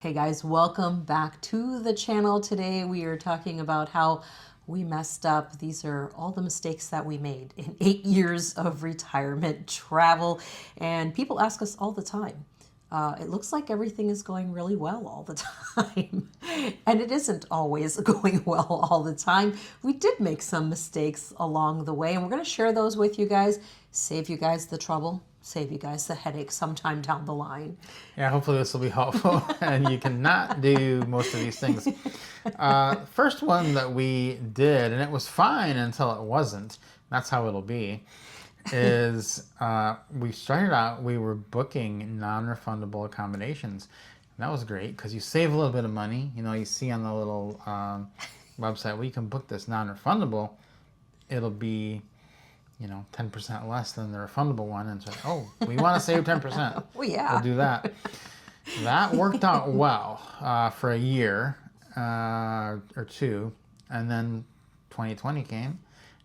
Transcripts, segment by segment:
Hey guys, welcome back to the channel. Today we are talking about how we messed up. These are all the mistakes that we made in 8 years of retirement travel. And people ask us all the time. It looks like everything is going really well all the time. And it isn't always going well all the time. We did make some mistakes along the way, and we're going to share those with you guys, save you guys the trouble, save you guys the headache sometime down the line. Yeah, hopefully this will be helpful and you cannot do most of these things. First one that we did, and it was fine until it wasn't, that's how it'll be, is we started out, we were booking non-refundable accommodations. And that was great because you save a little bit of money. You know, you see on the little website, well, you can book this non-refundable. It'll be 10% less than the refundable one. And so, oh, we want to save 10%. Well, yeah. We'll do that. That worked out well for a year or two. And then 2020 came.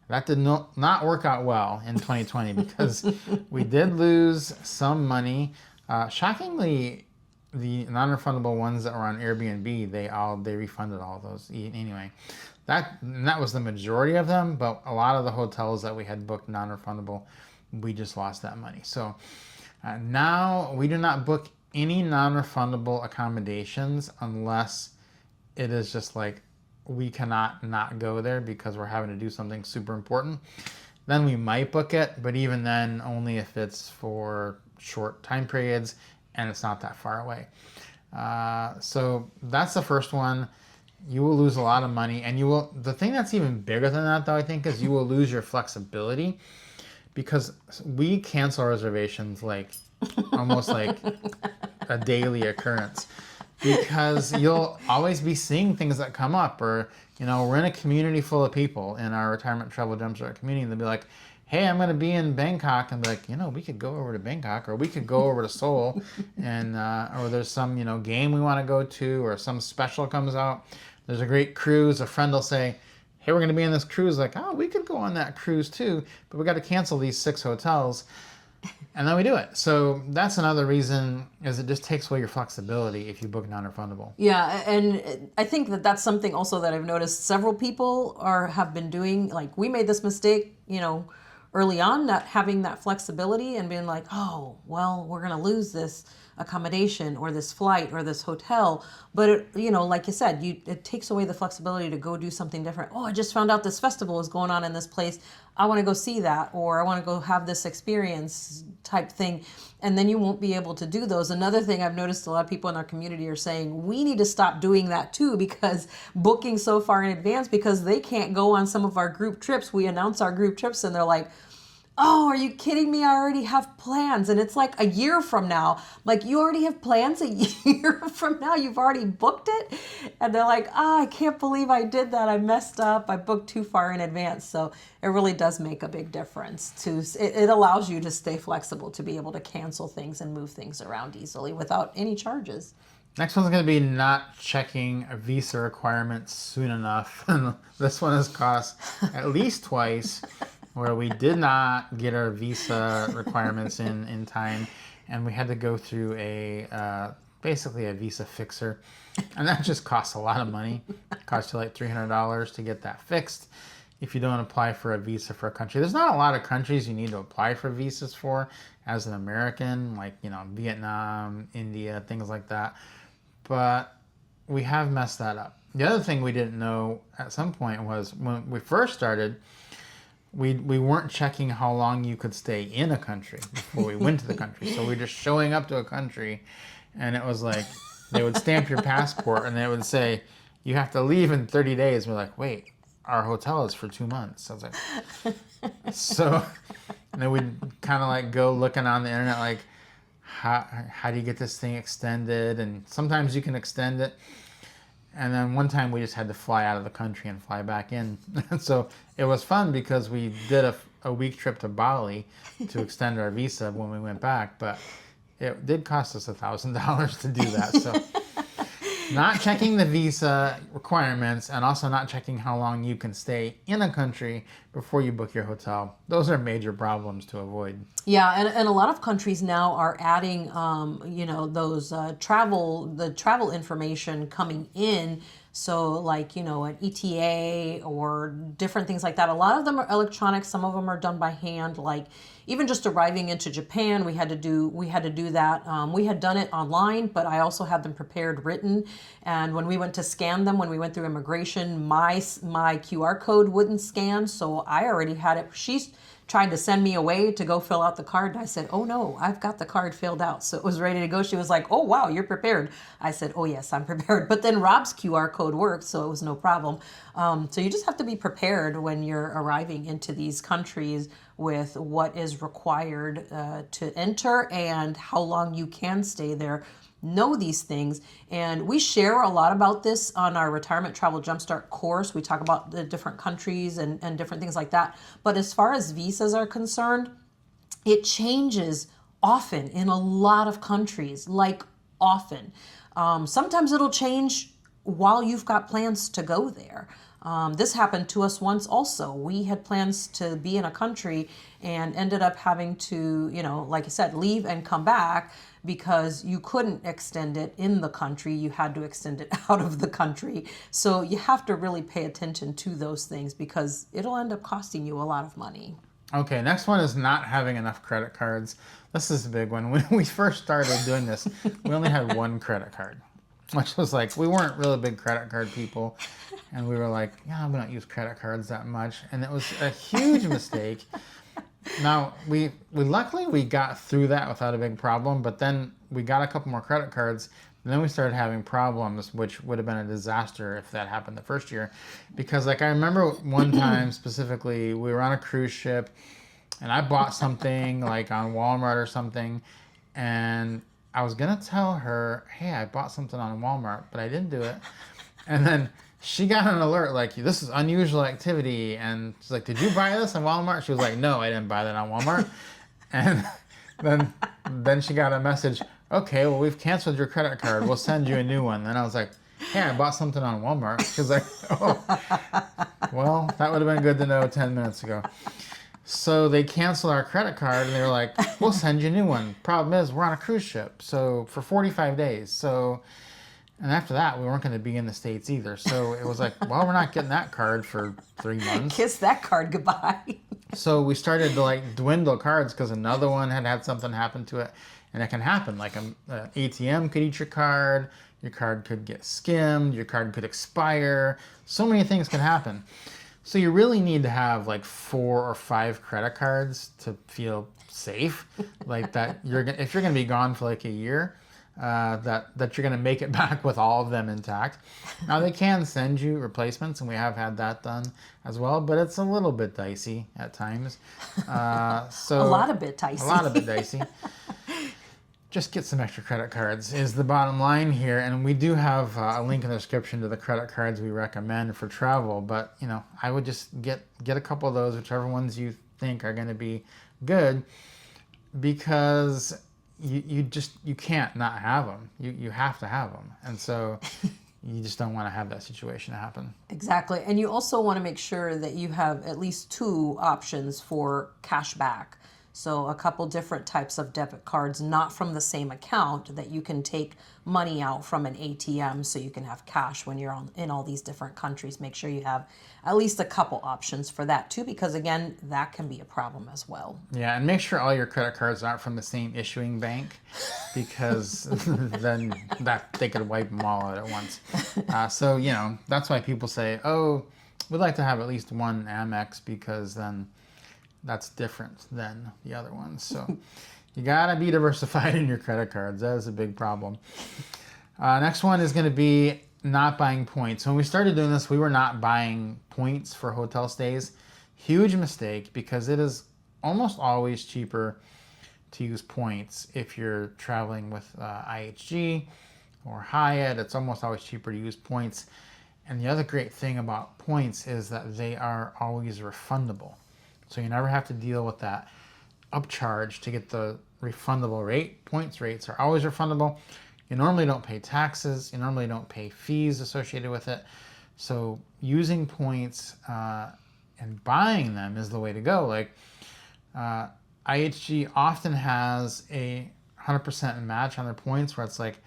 That did not work out well in 2020 because we did lose some money. Shockingly, the non-refundable ones that were on Airbnb, they refunded all those anyway. That was the majority of them, but a lot of the hotels that we had booked non-refundable, we just lost that money. So now we do not book any non-refundable accommodations unless it is just like we cannot not go there because we're having to do something super important. Then we might book it, but even then only if it's for short time periods and it's not that far away. So that's the first one. You will lose a lot of money, and the thing that's even bigger than that, though, I think, is you will lose your flexibility because we cancel reservations like almost like a daily occurrence because you'll always be seeing things that come up, or we're in a community full of people in our retirement travel jumpstart community, and they'll be like, hey, I'm going to be in Bangkok, and be like, we could go over to Bangkok, or we could go over to Seoul, and or there's some game we want to go to, or some special comes out. There's a great cruise. A friend will say, hey, we're going to be on this cruise. Like, oh, we could go on that cruise too, but we got to cancel these 6 hotels. And then we do it. So that's another reason, is it just takes away your flexibility if you book non-refundable. Yeah, and I think that's something also that I've noticed several people have been doing. Like, we made this mistake, early on, not having that flexibility and being like, oh, well, we're going to lose this accommodation or this flight or this hotel. But, like you said, it takes away the flexibility to go do something different. Oh, I just found out this festival is going on in this place. I want to go see that, or I want to go have this experience type thing. And then you won't be able to do those. Another thing I've noticed a lot of people in our community are saying, we need to stop doing that too, because booking so far in advance, because they can't go on some of our group trips. We announce our group trips and they're like, oh, are you kidding me? I already have plans. And it's like a year from now. Like, you already have plans a year from now? You've already booked it? And they're like, I can't believe I did that. I messed up. I booked too far in advance. So it really does make a big difference. It allows you to stay flexible, to be able to cancel things and move things around easily without any charges. Next one's going to be not checking visa requirements soon enough. This one has cost at least twice, where we did not get our visa requirements in time, and we had to go through basically a visa fixer, and that just costs a lot of money. It costs you like $300 to get that fixed if you don't apply for a visa for a country. There's not a lot of countries you need to apply for visas for as an American, like Vietnam, India, things like that, but we have messed that up. The other thing we didn't know at some point was when we first started, we weren't checking how long you could stay in a country before we went to the country. So we were just showing up to a country, and it was like they would stamp your passport and they would say, you have to leave in 30 days. We're like, wait, our hotel is for 2 months. I was like, so, and then we'd kind of like go looking on the internet, like, how do you get this thing extended? And sometimes you can extend it. And then one time we just had to fly out of the country and fly back in. So it was fun because we did a week trip to Bali to extend our visa when we went back. But it did cost us $1,000 to do that. So Not checking the visa requirements and also not checking how long you can stay in a country before you book your hotel. Those are major problems to avoid. Yeah, and a lot of countries now are adding, those the travel information coming in. So like, an ETA or different things like that. A lot of them are electronic. Some of them are done by hand. Like even just arriving into Japan, we had to do that. We had done it online, but I also had them prepared written. And when we went to scan them, when we went through immigration, my QR code wouldn't scan, so I already had it. She's tried to send me away to go fill out the card. And I said, oh no, I've got the card filled out. So it was ready to go. She was like, oh wow, you're prepared. I said, oh yes, I'm prepared. But then Rob's QR code worked, so it was no problem. So you just have to be prepared when you're arriving into these countries with what is required to enter and how long you can stay there. Know these things, and we share a lot about this on our Retirement Travel Jumpstart course. We talk about the different countries and different things like that. But as far as visas are concerned, it changes often in a lot of countries, like often. Sometimes it'll change while you've got plans to go there. This happened to us once also. We had plans to be in a country and ended up having to, like I said, leave and come back because you couldn't extend it in the country. You had to extend it out of the country. So you have to really pay attention to those things because it'll end up costing you a lot of money. Okay, next one is not having enough credit cards. This is a big one. When we first started doing this, we only had one credit card, which was like, we weren't really big credit card people. And we were like, yeah, we don't use credit cards that much. And it was a huge mistake. Now, we luckily got through that without a big problem, but then we got a couple more credit cards, and then we started having problems, which would have been a disaster if that happened the first year. Because like I remember one time specifically, we were on a cruise ship, and I bought something like on Walmart or something, and I was gonna tell her, hey, I bought something on Walmart, but I didn't do it. And then she got an alert like, this is unusual activity. And she's like, did you buy this on Walmart? She was like, no, I didn't buy that on Walmart. And then she got a message, okay, well, we've canceled your credit card. We'll send you a new one. Then I was like, hey, I bought something on Walmart. She was like, oh, well, that would have been good to know 10 minutes ago. So they canceled our credit card and they were like, we'll send you a new one. Problem is, we're on a cruise ship, so for 45 days. And after that, we weren't going to be in the States either. So it was like, well, we're not getting that card for 3 months. Kiss that card goodbye. So we started to like dwindle cards because another one had something happen to it. And it can happen. Like an ATM could eat your card could get skimmed, your card could expire. So many things can happen. So you really need to have like 4 or 5 credit cards to feel safe. Like that if you're going to be gone for like a year, that you're going to make it back with all of them intact. Now they can send you replacements, and we have had that done as well, but it's a little bit dicey at times. A lot of bit dicey. Just get some extra credit cards is the bottom line here, and we do have a link in the description to the credit cards we recommend for travel. But I would just get a couple of those, whichever ones you think are going to be good, because you can't not have them. You have to have them. And so you just don't want to have that situation happen. Exactly. And you also want to make sure that you have at least 2 options for cash back. So a couple different types of debit cards, not from the same account, that you can take money out from an ATM so you can have cash when you're in all these different countries. Make sure you have at least a couple options for that too, because again, that can be a problem as well. Yeah, and make sure all your credit cards aren't from the same issuing bank, because then they could wipe them all out at once. So that's why people say, oh, we'd like to have at least one Amex, because then that's different than the other ones. So you gotta be diversified in your credit cards. That is a big problem. Next one is going to be not buying points. When we started doing this, we were not buying points for hotel stays. Huge mistake, because it is almost always cheaper to use points if you're traveling with IHG or Hyatt. It's almost always cheaper to use points. And the other great thing about points is that they are always refundable. So you never have to deal with that upcharge to get the refundable rate. Points rates are always refundable. You normally don't pay taxes. You normally don't pay fees associated with it. So using points and buying them is the way to go. Like IHG often has a 100% match on their points, where it's like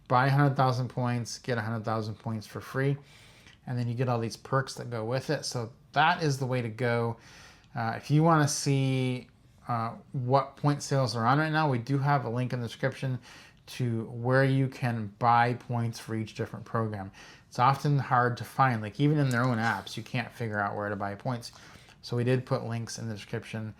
buy 100,000 points, get 100,000 points for free, and then you get all these perks that go with it. So that is the way to go. If you want to see what point sales are on right now, we do have a link in the description to where you can buy points for each different program. It's often hard to find, like even in their own apps, you can't figure out where to buy points. So we did put links in the description.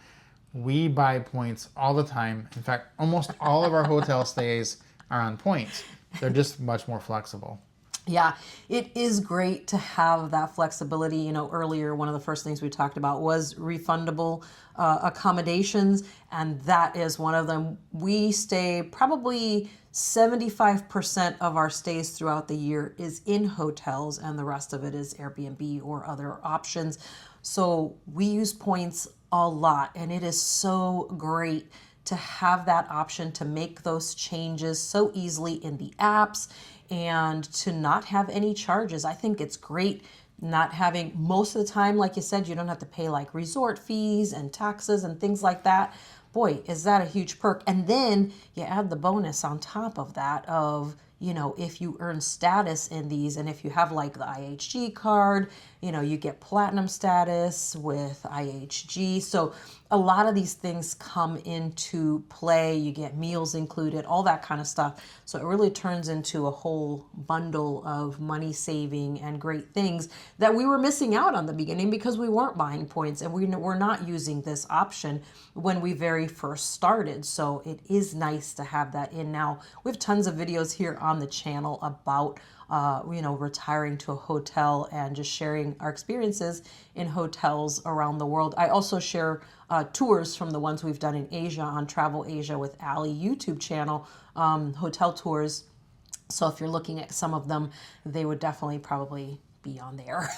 We buy points all the time. In fact, almost all of our hotel stays are on points. They're just much more flexible. Yeah, it is great to have that flexibility. You know, earlier, one of the first things we talked about was refundable accommodations, and that is one of them. We stay probably 75% of our stays throughout the year is in hotels, and the rest of it is Airbnb or other options. So we use points a lot, and it is so great to have that option to make those changes so easily in the apps and to not have any charges. I think it's great not having, most of the time, like you said, you don't have to pay like resort fees and taxes and things like that. Boy, is that a huge perk. And then you add the bonus on top of that of, you know, if you earn status in these, and if you have like the IHG card, you know, you get platinum status with IHG. So a lot of these things come into play. You get meals included, all that kind of stuff. So it really turns into a whole bundle of money saving and great things that we were missing out on the beginning because we weren't buying points and we were not using this option when we very first started. So it is nice to have that in now. We have tons of videos here on the channel about you know, retiring to a hotel and just sharing our experiences in hotels around the world. I also share tours from the ones we've done in Asia on Travel Asia with Ali YouTube channel, hotel tours. So if you're looking at some of them, they would definitely probably be on there.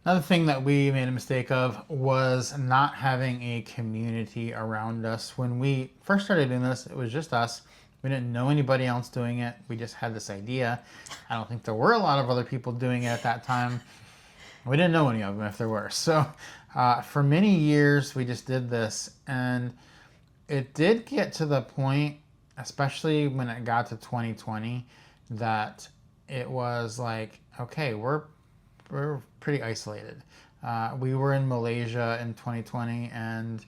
Another thing that we made a mistake of was not having a community around us. When we first started doing this, it was just us. We didn't know anybody else doing it. We just had this idea. I don't think there were a lot of other people doing it at that time. We didn't know any of them if there were. So for many years, we just did this. And it did get to the point, especially when it got to 2020, that it was like, okay, we're pretty isolated. We were in Malaysia in 2020, and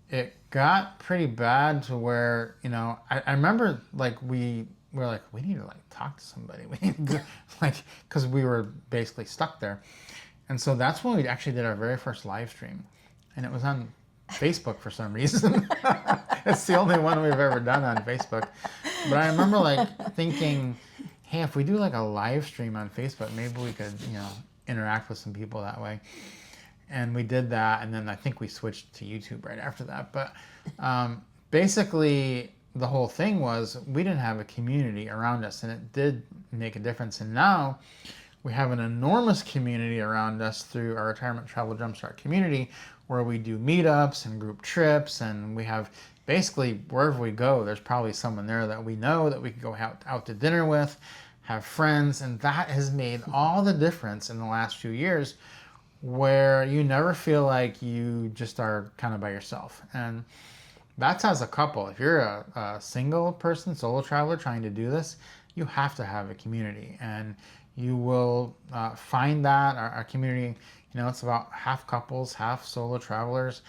it got pretty bad to where, you know, I remember like we were like, we need to like talk to somebody. We need to like, because we were basically stuck there. And so that's when we actually did our very first live stream. And it was on Facebook for some reason. It's the only one we've ever done on Facebook. But I remember like thinking, hey, if we do like a live stream on Facebook, maybe we could, you know, interact with some people that way. And we did that, and then I think we switched to YouTube right after that. But basically, the whole thing was we didn't have a community around us, and it did make a difference. And now we have an enormous community around us through our Retirement Travel Jumpstart community, where we do meetups and group trips, and we have basically wherever we go, there's probably someone there that we know that we can go out to dinner with, have friends, and that has made all the difference in the last few years, where you never feel like you just are kind of by yourself. And that's as a couple. If you're a single person, solo traveler trying to do this, you have to have a community. And you will find that our community, you know, it's about half couples, half solo travelers.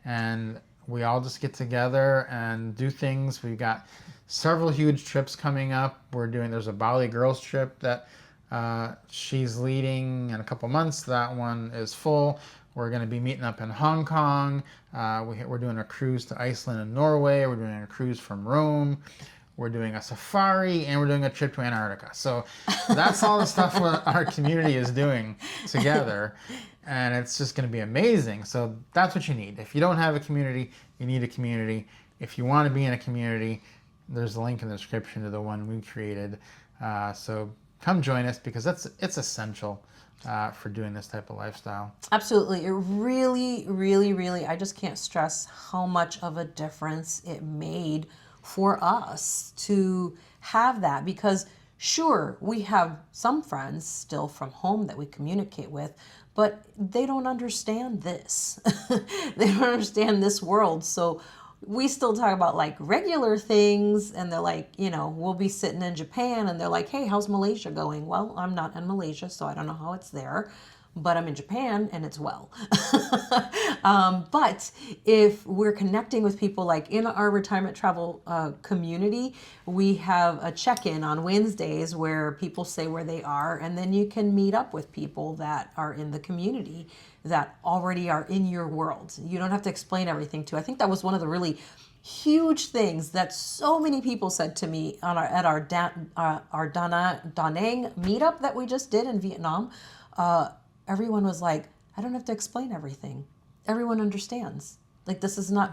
And we all just get together and do things. We've got several huge trips coming up. There's a Bali girls trip that she's leading in a couple months. That one is full. We're going to be meeting up in Hong Kong. We're doing a cruise to Iceland and Norway. We're doing a cruise from Rome. We're doing a safari, and we're doing a trip to Antarctica. So that's all the stuff our community is doing together, and it's just going to be amazing. So that's what you need. If you don't have a community, you need a community. If you want to be in a community, there's a link in the description to the one we created. So come join us, because it's essential for doing this type of lifestyle. Absolutely. It really, really, really, I just can't stress how much of a difference it made for us to have that, because sure, we have some friends still from home that we communicate with, but they don't understand this. They don't understand this world. So we still talk about like regular things, and they're like, we'll be sitting in Japan and they're like, hey, how's Malaysia going? Well, I'm not in Malaysia, so I don't know how it's there, but I'm in Japan and it's well. But if we're connecting with people, like in our retirement travel community, we have a check-in on Wednesdays where people say where they are, and then you can meet up with people that are in the community that already are in your world. You don't have to explain everything to. I think that was one of the really huge things that so many people said to me at our Da Nang meetup that we just did in Vietnam. Everyone was like, I don't have to explain everything. Everyone understands. Like, this is not,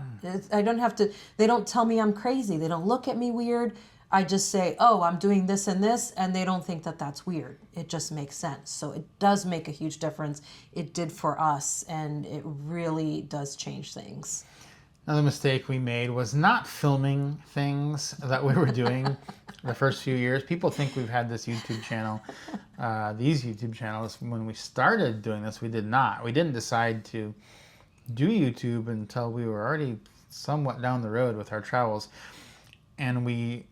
I don't have to, they don't tell me I'm crazy. They don't look at me weird. I just say, oh, I'm doing this and this, and they don't think that that's weird. It just makes sense. So it does make a huge difference. It did for us, and it really does change things. Another mistake we made was not filming things that we were doing the first few years. People think we've had this YouTube channel, these YouTube channels. When we started doing this, we did not. We didn't decide to do YouTube until we were already somewhat down the road with our travels. And we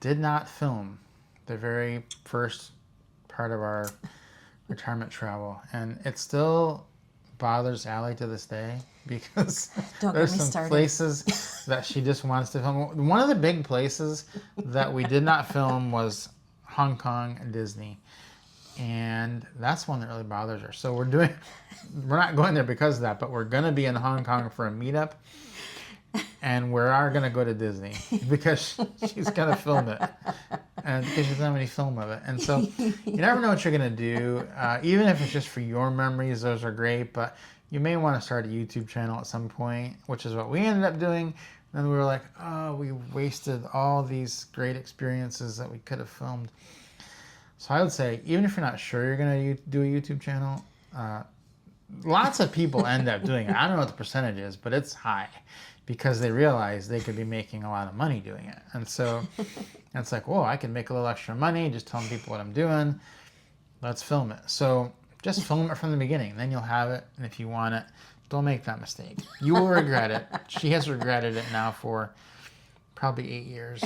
did not film the very first part of our retirement travel. And it still bothers Allie to this day, because there's some places that she just wants to film. One of the big places that we did not film was Hong Kong and Disney. And that's one that really bothers her. So we're not going there because of that, but we're going to be in Hong Kong for a meetup. And we are going to go to Disney because she's going to film it. And because she doesn't have any film of it. And so you never know what you're going to do. Even if it's just for your memories, those are great. But you may want to start a YouTube channel at some point, which is what we ended up doing. And we were like, oh, we wasted all these great experiences that we could have filmed. So I would say, even if you're not sure you're going to do a YouTube channel, lots of people end up doing it. I don't know what the percentage is, but it's high, because they realize they could be making a lot of money doing it. And so it's like, whoa, I can make a little extra money just telling people what I'm doing. Let's film it. So just film it from the beginning. Then you'll have it. And if you want it, don't make that mistake. You will regret it. She has regretted it now for probably 8 years.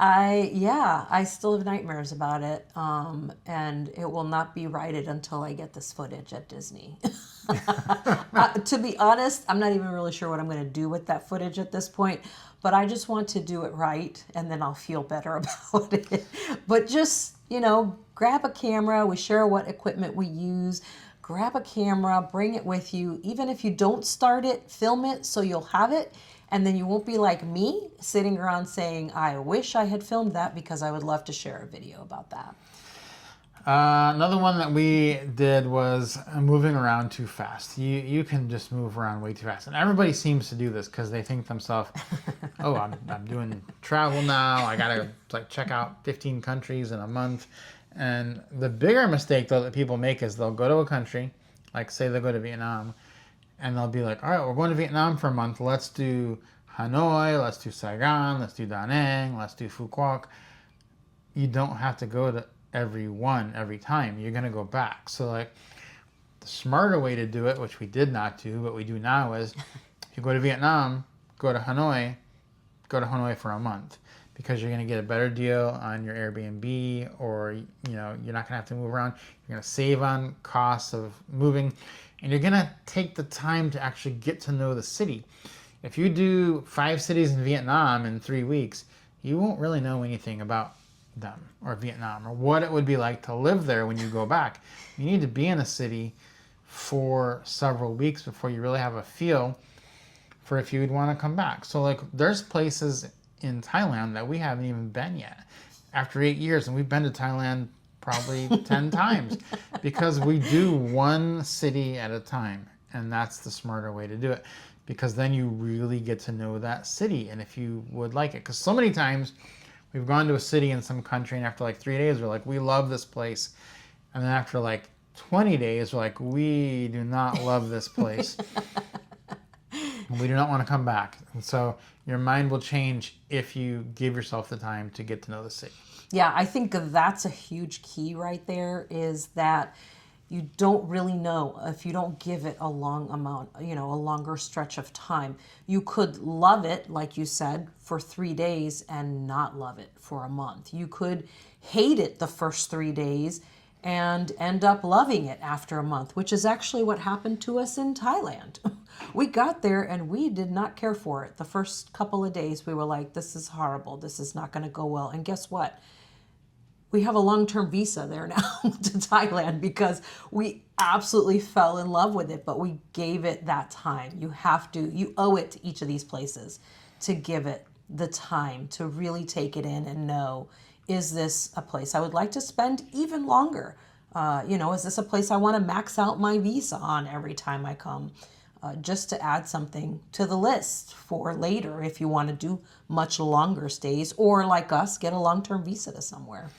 I still have nightmares about it. And it will not be righted until I get this footage at Disney. To be honest, I'm not even really sure what I'm going to do with that footage at this point, but I just want to do it right, and then I'll feel better about it. But just, grab a camera. We share what equipment we use. Grab a camera, bring it with you. Even if you don't start it, film it so you'll have it. And then you won't be like me, sitting around saying, I wish I had filmed that, because I would love to share a video about that. Another one that we did was moving around too fast. You can just move around way too fast. And everybody seems to do this because they think to themselves, oh, I'm doing travel now. I got to check out 15 countries in a month. And the bigger mistake, though, that people make is they'll go to a country, like say they'll go to Vietnam, and they'll be like, all right, we're going to Vietnam for a month. Let's do Hanoi, let's do Saigon, let's do Da Nang, let's do Phu Quoc. You don't have to go to every time. You're going to go back. So the smarter way to do it, which we did not do, but we do now, is if you go to Vietnam, go to Hanoi for a month, because you're going to get a better deal on your Airbnb, or you're not going to have to move around. You're going to save on costs of moving, and you're going to take the time to actually get to know the city. If you do 5 cities in Vietnam in 3 weeks, you won't really know anything about them or Vietnam or what it would be like to live there when you go back. You need to be in a city for several weeks before you really have a feel for if you would want to come back. So there's places in Thailand that we haven't even been yet after 8 years, and we've been to Thailand probably 10 times, because we do one city at a time, and that's the smarter way to do it, because then you really get to know that city and if you would like it. Because so many times we've gone to a city in some country, and after 3 days, we're like, we love this place. And then after 20 days, we're like, we do not love this place. We do not want to come back. And so your mind will change if you give yourself the time to get to know the city. Yeah, I think that's a huge key right there, is that you don't really know if you don't give it a long amount, a longer stretch of time. You could love it, like you said, for 3 days and not love it for a month. You could hate it the first 3 days and end up loving it after a month, which is actually what happened to us in Thailand. We got there and we did not care for it. The first couple of days we were like, this is horrible. This is not going to go well. And guess what? We have a long-term visa there now to Thailand because we absolutely fell in love with it, but we gave it that time. You owe it to each of these places to give it the time to really take it in and know, is this a place I would like to spend even longer? Is this a place I want to max out my visa on every time I come? Just to add something to the list for later if you want to do much longer stays, or like us, get a long-term visa to somewhere.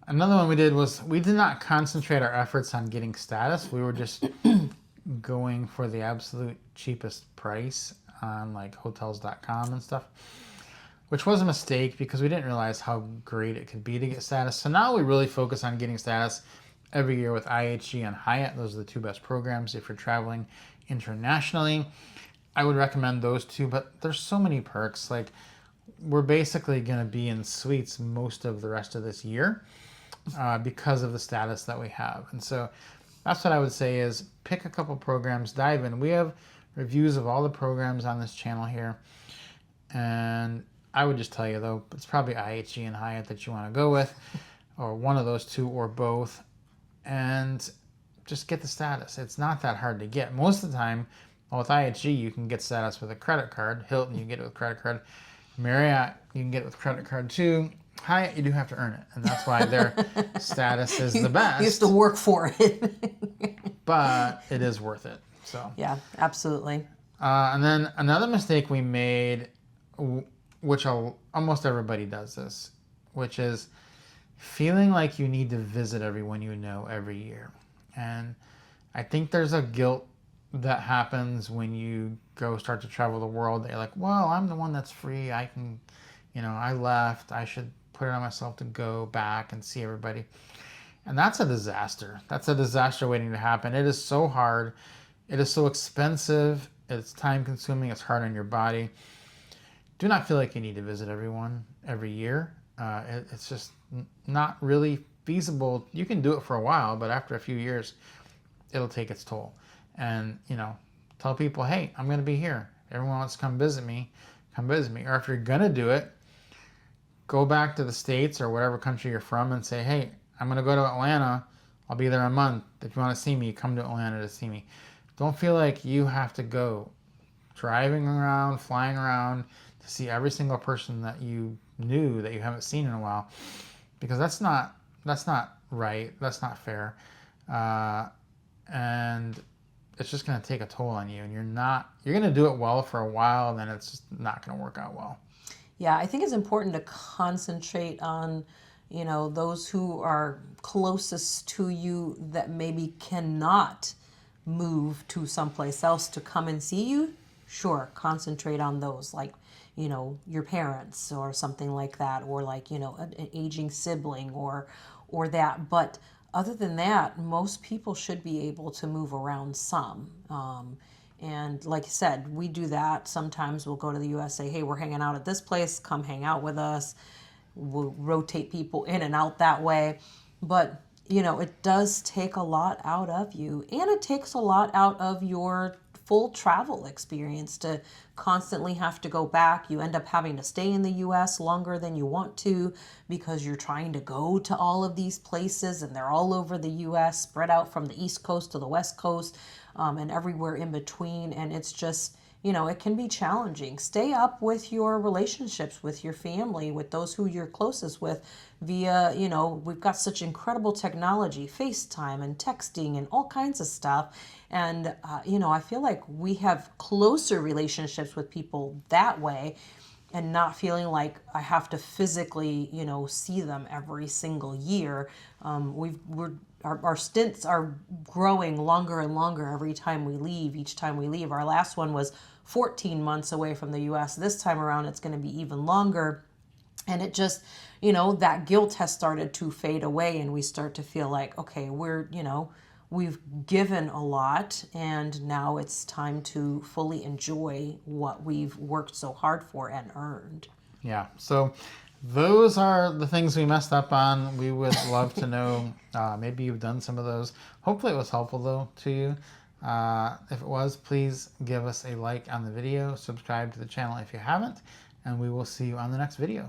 Another one we did was we did not concentrate our efforts on getting status. We were just going for the absolute cheapest price on like hotels.com and stuff, which was a mistake because we didn't realize how great it could be to get status. So now we really focus on getting status every year with IHG and Hyatt. Those are the two best programs if you're traveling internationally. I would recommend those two, but there's so many perks. Like, we're basically going to be in suites most of the rest of this year because of the status that we have. And so that's what I would say is pick a couple programs, dive in. We have reviews of all the programs on this channel here. And I would just tell you, though, it's probably IHG and Hyatt that you want to go with, or one of those two, or both. And just get the status. It's not that hard to get. Most of the time, with IHG, you can get status with a credit card. Hilton, you can get it with credit card. Marriott, you can get it with credit card too. Hyatt, you do have to earn it, and that's why their status is the best. You have to work for it. But it is worth it. So yeah, absolutely. And then another mistake we made, which almost everybody does this, which is feeling like you need to visit everyone you know every year. And I think there's a guilt that happens when you go start to travel the world. They're like, well, I'm the one that's free. I can, I left. I should put it on myself to go back and see everybody. And that's a disaster. That's a disaster waiting to happen. It is so hard. It is so expensive. It's time consuming. It's hard on your body. Do not feel like you need to visit everyone every year. It's just not really feasible. You can do it for a while, but after a few years, it'll take its toll. And, tell people, hey, I'm going to be here. Everyone wants to come visit me. Come visit me. Or if you're going to do it, go back to the States or whatever country you're from and say, hey, I'm going to go to Atlanta. I'll be there a month. If you want to see me, come to Atlanta to see me. Don't feel like you have to go driving around, flying around to see every single person that you knew that you haven't seen in a while, because that's not right. That's not fair. And it's just going to take a toll on you, and you're going to do it well for a while, and then it's just not going to work out well. Yeah, I think it's important to concentrate on, those who are closest to you that maybe cannot move to someplace else to come and see you. Sure, concentrate on those, like, your parents or something like that, or like, an aging sibling or that. But other than that, most people should be able to move around some. And like I said, we do that. Sometimes we'll go to the U.S., say, hey, we're hanging out at this place. Come hang out with us. We'll rotate people in and out that way. But, it does take a lot out of you. And it takes a lot out of your full travel experience to constantly have to go back. You end up having to stay in the U.S. longer than you want to because you're trying to go to all of these places, and they're all over the U.S., spread out from the East Coast to the West Coast, and everywhere in between. And it's just, it can be challenging. Stay up with your relationships with your family, with those who you're closest with via, we've got such incredible technology, FaceTime and texting and all kinds of stuff. And, I feel like we have closer relationships with people that way. and not feeling like I have to physically, you know, see them every single year. Our stints are growing longer and longer every time we leave. Each time we leave, our last one was 14 months away from the U.S. This time around, it's going to be even longer. And it just, you know, that guilt has started to fade away, and we start to feel like, okay, we're, you know, we've given a lot, and now it's time to fully enjoy what we've worked so hard for and earned. Yeah. So those are the things we messed up on. We would love to know. Maybe you've done some of those. Hopefully it was helpful, though, to you. If it was, please give us a like on the video. Subscribe to the channel if you haven't. And we will see you on the next video.